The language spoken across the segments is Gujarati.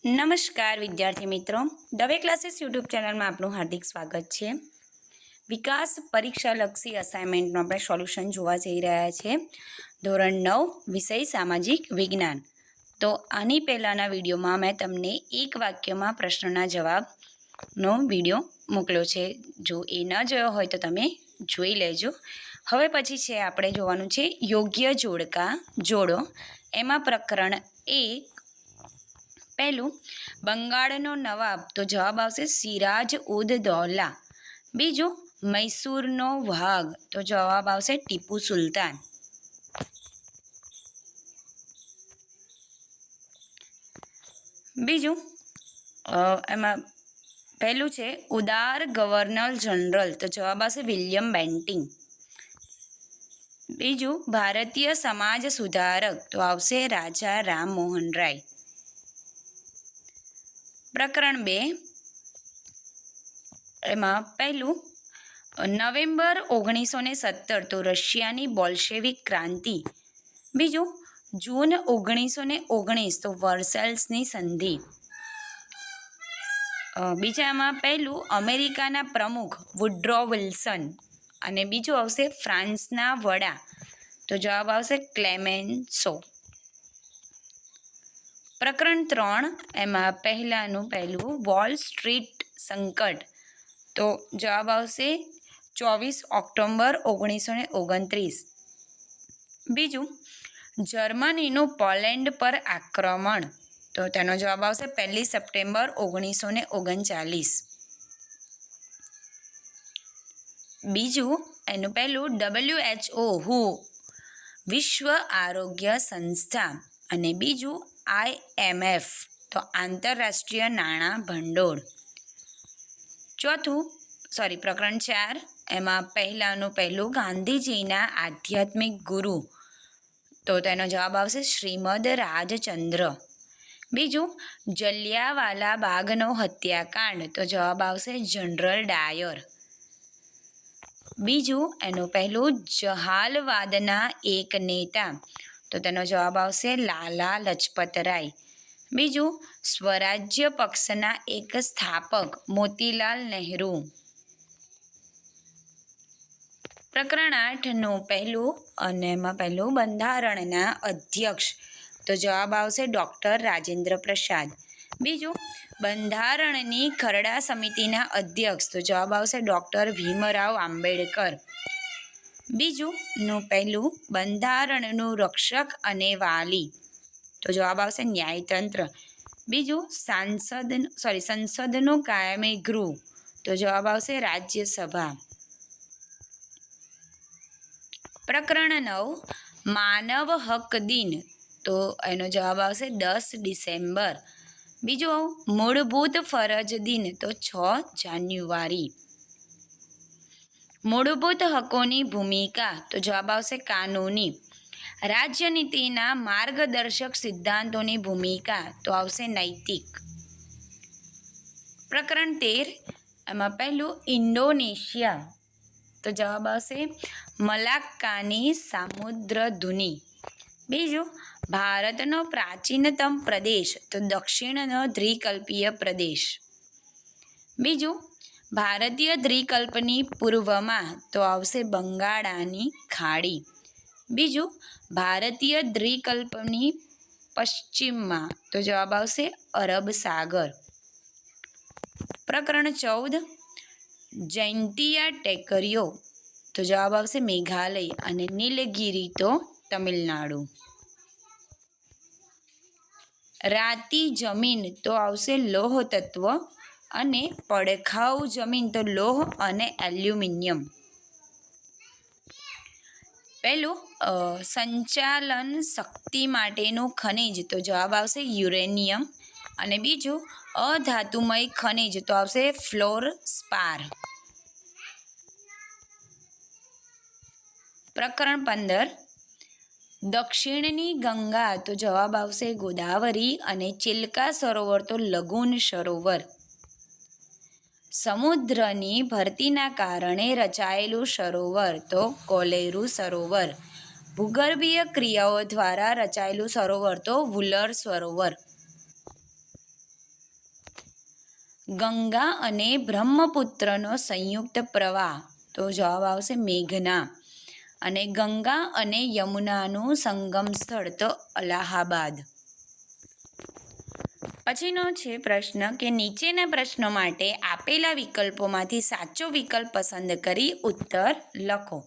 નમસ્કાર વિદ્યાર્થી મિત્રો, દવે ક્લાસીસ યુટ્યુબ ચેનલમાં આપનું હાર્દિક સ્વાગત છે. વિકાસ પરીક્ષાલક્ષી અસાઇનમેન્ટનું આપણે સોલ્યુશન જોવા જઈ રહ્યા છે. ધોરણ 9 વિષય સામાજિક વિજ્ઞાન. તો આની પહેલાંના વિડીયોમાં મેં તમને એક વાક્યમાં પ્રશ્નના જવાબનો વિડીયો મોકલ્યો છે. જો એ ન જોયો હોય તો તમે જોઈ લેજો. હવે પછી છે આપણે જોવાનું છે યોગ્ય જોડકા જોડો. એમાં પ્રકરણ 1 પહેલું બંગાળનો નવાબ, તો જવાબ આવશે સિરાજ ઉદ દૌલા. બીજું મૈસૂરનો વાઘ, તો જવાબ આવશે ટીપુ સુલતાન. બીજું એમાં પહેલું છે ઉદાર ગવર્નર જનરલ, તો જવાબ આવશે વિલિયમ બેન્ટિંગ. બીજું ભારતીય સમાજ સુધારક, તો આવશે રાજા રામ મોહન રાય. પ્રકરણ 2 એમાં પહેલું નવેમ્બર 1917, તો રશિયાની બોલ્શેવિક ક્રાંતિ. બીજું જૂન 1919, તો વર્સેલ્સની સંધિ. બીજામાં પહેલું અમેરિકાના પ્રમુખ વુડ્રો વિલ્સન અને બીજું આવશે ફ્રાન્સના વડા, તો જવાબ આવશે ક્લેમેન્સો. પ્રકરણ 3 એમાં પહેલું વોલ સ્ટ્રીટ સંકટ, તો જવાબ આવશે 24 ઓક્ટોબર 1929. બીજું જર્મનીનું પોલેન્ડ પર આક્રમણ, તો તેનો જવાબ આવશે 1 સપ્ટેમ્બર 1939. બીજું એનું પહેલું WHO વિશ્વ આરોગ્ય સંસ્થા અને બીજું IMF, તો આંતરરાષ્ટ્રીય નાણાં ભંડોળ. પ્રકરણ 4 એમાં પહેલું ગાંધીજીના આધ્યાત્મિક ગુરુ, તો તેનો જવાબ આવશે શ્રીમદ રાજચંદ્ર. બીજું જલિયાવાલા બાગનો હત્યાકાંડ, તો જવાબ આવશે જનરલ ડાયર. બીજું એનું પહેલું જહાલવાદના એક નેતા, તો તેનો જવાબ આવશે લાલા લજપત રાય. બીજું સ્વરાજ્ય પક્ષના એક સ્થાપક મોતીલાલ નહેરુ. પ્રકરણ 8નું પહેલું બંધારણના અધ્યક્ષ, તો જવાબ આવશે ડૉક્ટર રાજેન્દ્ર પ્રસાદ. બીજું બંધારણની ખરડા સમિતિના અધ્યક્ષ, તો જવાબ આવશે ડૉક્ટર ભીમરાવ આંબેડકર. બીજું બંધારણનું રક્ષક અને વાલી, તો જવાબ આવશે ન્યાયતંત્ર. બીજું સંસદનું કાયમી ગૃહ, તો જવાબ આવશે રાજ્યસભા. પ્રકરણ 9 માનવ હક દિન, તો એનો જવાબ આવશે 10 ડિસેમ્બર. બીજું મૂળભૂત ફરજ દિન, તો 6 જાન્યુઆરી. મૂળભૂત હકોની ભૂમિકા, તો જવાબ આવશે કાનૂની. રાજ્યનીતિના માર્ગદર્શક સિદ્ધાંતોની ભૂમિકા, તો આવશે નૈતિક. પ્રકરણ 13 એમાં પહેલું ઇન્ડોનેશિયા, તો જવાબ આવશે મલાક્કાની સામુદ્રધુની. બીજું ભારતનો પ્રાચીનતમ પ્રદેશ, તો દક્ષિણનો દ્વિકલ્પીય પ્રદેશ. બીજું ભારતીય દ્વિકલ્પની પૂર્વમાં, તો આવશે બંગાળાની ખાડી. બીજું ભારતીય દ્વિકલ્પની પશ્ચિમમાં, તો જવાબ આવશે અરબ સાગર. પ્રકરણ 14 જૈંતિયા ટેકરીઓ, તો જવાબ આવશે મેઘાલય અને નીલગિરી, તો તમિલનાડુ. રાતી જમીન, તો આવશે લોહ તત્વ અને પડખાઉ જમીન, તો લોહ અને એલ્યુમિનિયમ. પહેલું સંચાલન શક્તિ માટેનું ખનિજ, તો જવાબ આવશે યુરેનિયમ અને બીજું અધાતુમય ખનિજ, તો આવશે ફ્લોરસ્પાર. પ્રકરણ 15 દક્ષિણની ગંગા, તો જવાબ આવશે ગોદાવરી અને ચિલ્કા સરોવર, તો લગુન સરોવર. સમુદ્રની ભરતીના કારણે રચાયેલું સરોવર, તો કોલેરુ સરોવર. ભૂગર્ભીય ક્રિયાઓ દ્વારા રચાયેલું સરોવર, તો વુલર સરોવર. ગંગા અને બ્રહ્મપુત્રનો સંયુક્ત પ્રવાહ, તો જવાબ આવશે મેઘના. અને ગંગા અને યમુનાનું સંગમ સ્થળ, તો અલ્હાબાદ. પછીનો છે પ્રશ્ન કે નીચેના પ્રશ્નો માટે આપેલા વિકલ્પોમાંથી સાચો વિકલ્પ પસંદ કરી ઉત્તર લખો.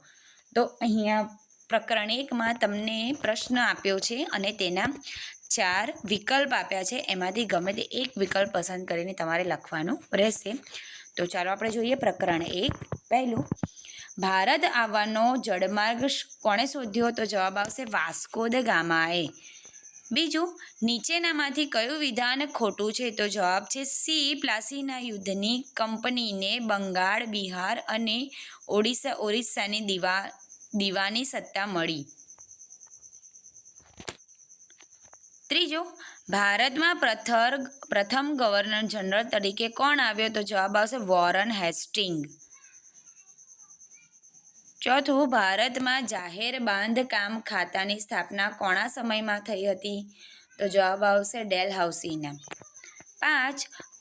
તો અહીંયા પ્રકરણ 1માં તમને પ્રશ્ન આપ્યો છે અને તેના 4 વિકલ્પ આપ્યા છે. એમાંથી ગમે તે એક વિકલ્પ પસંદ કરીને તમારે લખવાનું રહેશે. તો ચાલો આપણે જોઈએ પ્રકરણ 1. પહેલું, ભારત આવવાનો જળમાર્ગ કોણે શોધ્યો? તો જવાબ આવશે વાસ્કો દ ગામાએ. બીજું, નીચેનામાંથી કયું વિધાન ખોટું છે? તો જવાબ છે સી. પ્લાસીના યુદ્ધની કંપનીને બંગાળ, બિહાર અને ઓરિસ્સાની દીવાની સત્તા મળી. ત્રીજો, ભારતમાં પ્રથમ ગવર્નર જનરલ તરીકે કોણ આવ્યો? તો જવાબ આવશે વોરન હેસ્ટિંગ. ચોથું, ભારતમાં જાહેર બાંધકામ ખાતાની સ્થાપના કોના સમયમાં થઈ હતી? તો જવાબ આવશે ડેલહાઉસીના. 5,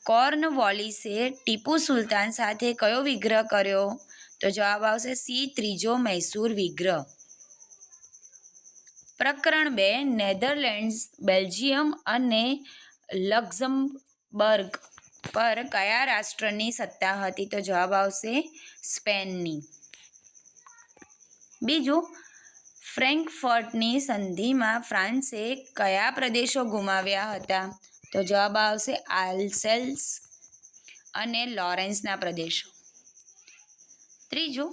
કોર્નવોલિસે ટીપુ સુલતાન સાથે કયો વિગ્રહ કર્યો? તો જવાબ આવશે સી. ત્રીજો મૈસૂર વિગ્રહ. પ્રકરણ 2, નેધરલેન્ડ્સ, બેલ્જિયમ અને લક્ઝમબર્ગ પર કયા રાષ્ટ્રની સત્તા હતી? તો જવાબ આવશે સ્પેનની. બીજું, ફ્રેન્કફર્ટની સંધિમાં ફ્રાન્સે કયા પ્રદેશો ગુમાવ્યા હતા? તો જવાબ આવશે આલ્સેસ અને લોરેન્સના પ્રદેશો. ત્રીજું,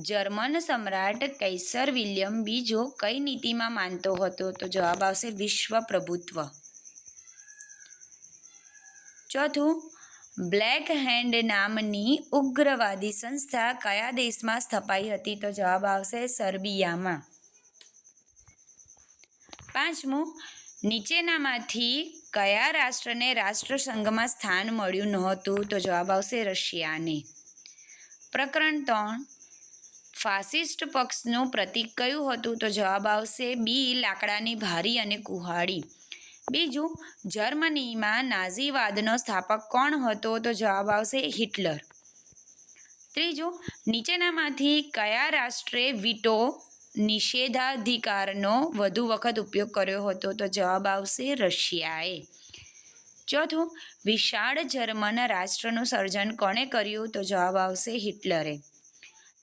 જર્મન સમ્રાટ કૈસર વિલિયમ બીજો કઈ નીતિમાં માનતો હતો? તો જવાબ આવશે વિશ્વ પ્રભુત્વ. ચોથું, બ્લેક હેન્ડ નામની ઉગ્રવાદી સંસ્થા કયા દેશમાં સ્થપાઈ હતી? તો જવાબ આવશે સર્બિયામાં. 5મું, નીચેનામાંથી કયા રાષ્ટ્રને રાષ્ટ્રસંઘમાં સ્થાન મળ્યું નહોતું? તો જવાબ આવશે રશિયાને. પ્રકરણ 3, ફાસિસ્ટ પક્ષનું પ્રતીક કયું હતું? તો જવાબ આવશે બી. લાકડાની ભારી અને કુહાડી. બીજું, જર્મનીમાં નાઝીવાદનો સ્થાપક કોણ હતો? તો જવાબ આવશે હિટલર. ત્રીજું, નીચેનામાંથી કયા રાષ્ટ્રે વીટો નિષેધાધિકારનો વધુ વખત ઉપયોગ કર્યો હતો? તો જવાબ આવશે રશિયાએ. ચોથું, વિશાળ જર્મન રાષ્ટ્રનું સર્જન કોણે કર્યું? તો જવાબ આવશે હિટલરે.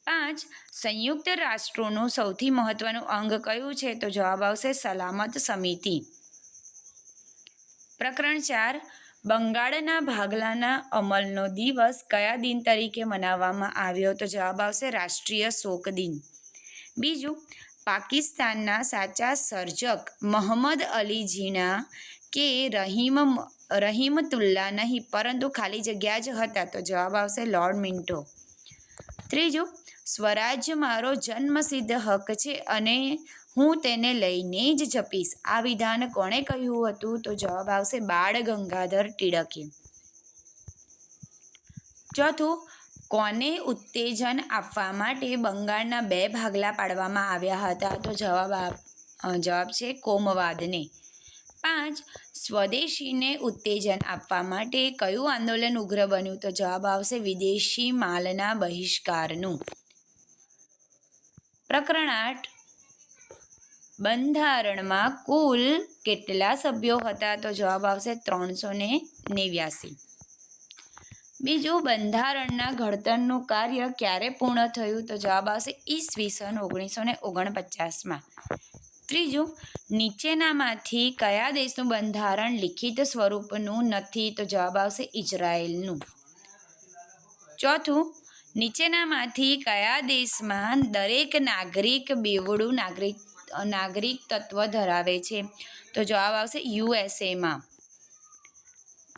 5, સંયુક્ત રાષ્ટ્રોનું સૌથી મહત્વનું અંગ કયું છે? તો જવાબ આવશે સલામત સમિતિ. પ્રકરણ 4, બંગાળના ભાગલાના અમલનો દિવસ કયા દિન તરીકે મનાવવામાં આવ્યો? તો જવાબ આવશે રાષ્ટ્રીય શોક દિન. બીજું, પાકિસ્તાનના સાચા સર્જક મહમ્મદ અલી ઝીણા કે રહીમતુલ્લા નહીં પરંતુ ખાલી જગ્યા જ હતા? તો જવાબ આવશે લોર્ડ મિન્ટો. ત્રીજું, સ્વરાજ્ય મારો જન્મસિદ્ધ હક છે અને હું તેને લઈને જ જપીશ. આ વિધાન કોણે કહ્યું હતું? તો જવાબ આવશે બાળ ગંગાધર ટિળકે. ચોથું, કોને ઉત્તેજન આપવા માટે બંગાળના 2 ભાગલા પાડવામાં આવ્યા હતા? તો જવાબ છે કોમવાદને. 5, સ્વદેશીને ઉત્તેજન આપવા માટે કયું આંદોલન ઉગ્ર બન્યું? તો જવાબ આવશે વિદેશી માલના બહિષ્કારનું. પ્રકરણ 8, બંધારણમાં કુલ કેટલા સભ્યો હતા? તો જવાબ આવશે 389. બીજું, બંધારણના ઘડતરનું કાર્ય ક્યારે પૂર્ણ થયું? તો જવાબ આવશે ઈસવીસન 1949માં. ત્રીજું, નીચેનામાંથી કયા દેશનું બંધારણ લિખિત સ્વરૂપનું નથી? તો જવાબ આવશે ઇઝરાયેલનું. ચોથું, નીચેનામાંથી કયા દેશમાં દરેક નાગરિક બેવડું નાગરિકત્વ ધરાવે છે? તો જવાબ આવશે યુએસએમાં.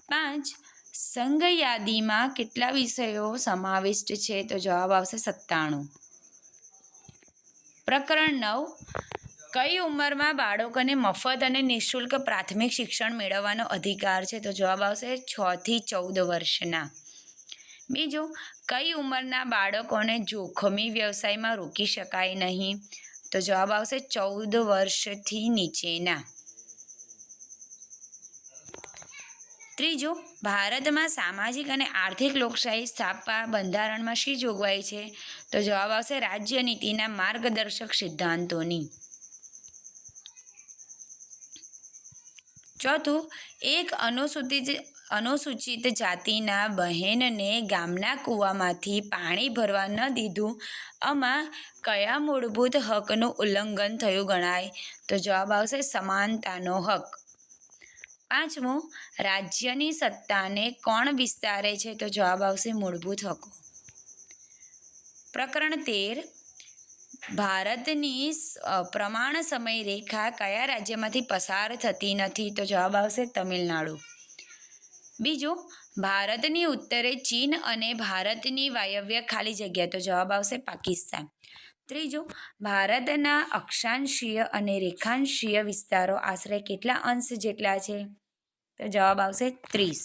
5, સંઘ યાદીમાં કેટલા વિષયો સમાવિષ્ટ છે? તો જવાબ આવશે 97. પ્રકરણ 9, કઈ ઉંમરમાં બાળકોને મફત અને નિઃશુલ્ક પ્રાથમિક શિક્ષણ મેળવવાનો અધિકાર છે? તો જવાબ આવશે 6 થી 14 વર્ષના. બીજું, કઈ ઉંમરના બાળકોને જોખમી વ્યવસાયમાં રોકી શકાય નહીં? તો જવાબ આવશે 14 વર્ષથી નીચેના. ત્રીજું, ભારતમાં સામાજિક અને આર્થિક લોકશાહી સ્થાપવા બંધારણમાં શી જોગવાઈ છે? તો જવાબ આવશે રાજ્ય નીતિના માર્ગદર્શક સિદ્ધાંતોની. ચોથું, એક અનુસૂચિત જાતિના બહેનને ગામના કૂવામાંથી પાણી ભરવા ન દીધું, આમાં કયા મૂળભૂત હકનું ઉલ્લંઘન થયું ગણાય? તો જવાબ આવશે સમાનતાનો હક. પાંચમું, રાજ્યની સત્તાને કોણ વિસ્તારે છે? તો જવાબ આવશે મૂળભૂત હકો. પ્રકરણ 13, ભારતની પ્રમાણ સમય રેખા કયા રાજ્યમાંથી પસાર થતી નથી? તો જવાબ આવશે તમિલનાડુ. બીજું, ભારતની ઉત્તરે ચીન અને ભારતની વાયવ્ય ખાલી જગ્યા. તો જવાબ આવશે પાકિસ્તાન. ત્રીજું, ભારતના અક્ષાંશીય અને રેખાંશીય વિસ્તારો આશરે કેટલા અંશ જેટલા છે? તો જવાબ આવશે 30.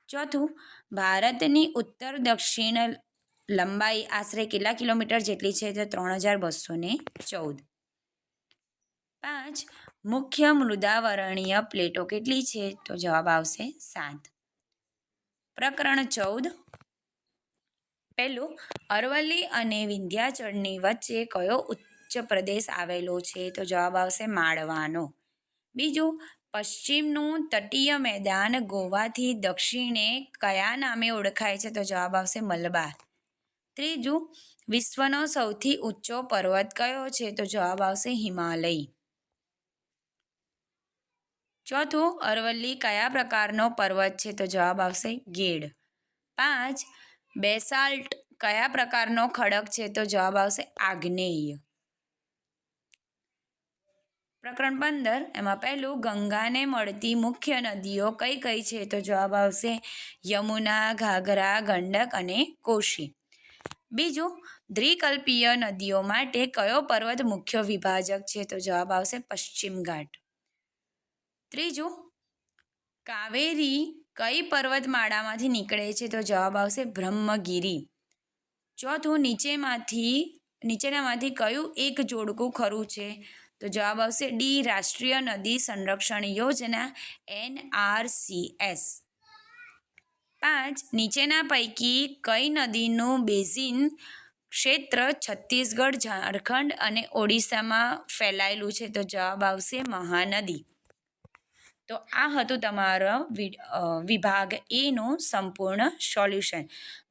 ચોથું, ભારતની ઉત્તર દક્ષિણ લંબાઈ આશરે કેટલા કિલોમીટર જેટલી છે? તો 3214. 5, મુખ્ય મૃદાવરણીય પ્લેટો કેટલી છે? તો જવાબ આવશે 7. પ્રકરણ 14, પહેલું, અરવલ્લી અને વિંધ્યાચળની વચ્ચે કયો ઉચ્ચ પ્રદેશ આવેલો છે? તો જવાબ આવશે માળવાનો. બીજું, પશ્ચિમનું તટીય મેદાન ગોવાથી દક્ષિણે કયા નામે ઓળખાય છે? તો જવાબ આવશે મલબાર. ત્રીજું, વિશ્વનો સૌથી ઊંચો પર્વત કયો છે? તો જવાબ આવશે હિમાલય. ચોથું, અરવલ્લી કયા પ્રકારનો પર્વત છે? તો જવાબ આવશે ગેડ. 5, બેસાલ્ટ કયા પ્રકારનો ખડક છે? તો જવાબ આવશે આગ્નેય. પ્રકરણ 15, એમાં પહેલું, ગંગાને મળતી મુખ્ય નદીઓ કઈ કઈ છે? તો જવાબ આવશે યમુના, ઘાઘરા, ગંડક અને કોશી. બીજું, દ્વિકલ્પીય નદીઓ માટે કયો પર્વત મુખ્ય વિભાજક છે? તો જવાબ આવશે પશ્ચિમ ઘાટ. ત્રીજું, કાવેરી કઈ પર્વતમાળામાંથી નીકળે છે? તો જવાબ આવશે બ્રહ્મગીરી. ચોથું, નીચેનામાંથી કયું એક જોડકું ખરું છે? તો જવાબ આવશે ડી, રાષ્ટ્રીય નદી સંરક્ષણ યોજના NRCS. 5, નીચેના પૈકી કઈ નદીનું બેઝિન ક્ષેત્ર છત્તીસગઢ, ઝારખંડ અને ઓડિશામાં ફેલાયેલું છે? તો જવાબ આવશે મહાનદી. તો આ હતું તમારો વિભાગ એનું સંપૂર્ણ સોલ્યુશન.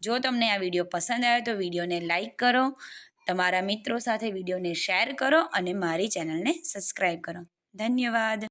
જો તમને આ વિડીયો પસંદ આવ્યો તો વિડીયોને લાઈક કરો, તમારા મિત્રો સાથે વિડીયોને શેર કરો અને મારી ચેનલને સબસ્ક્રાઈબ કરો. ધન્યવાદ.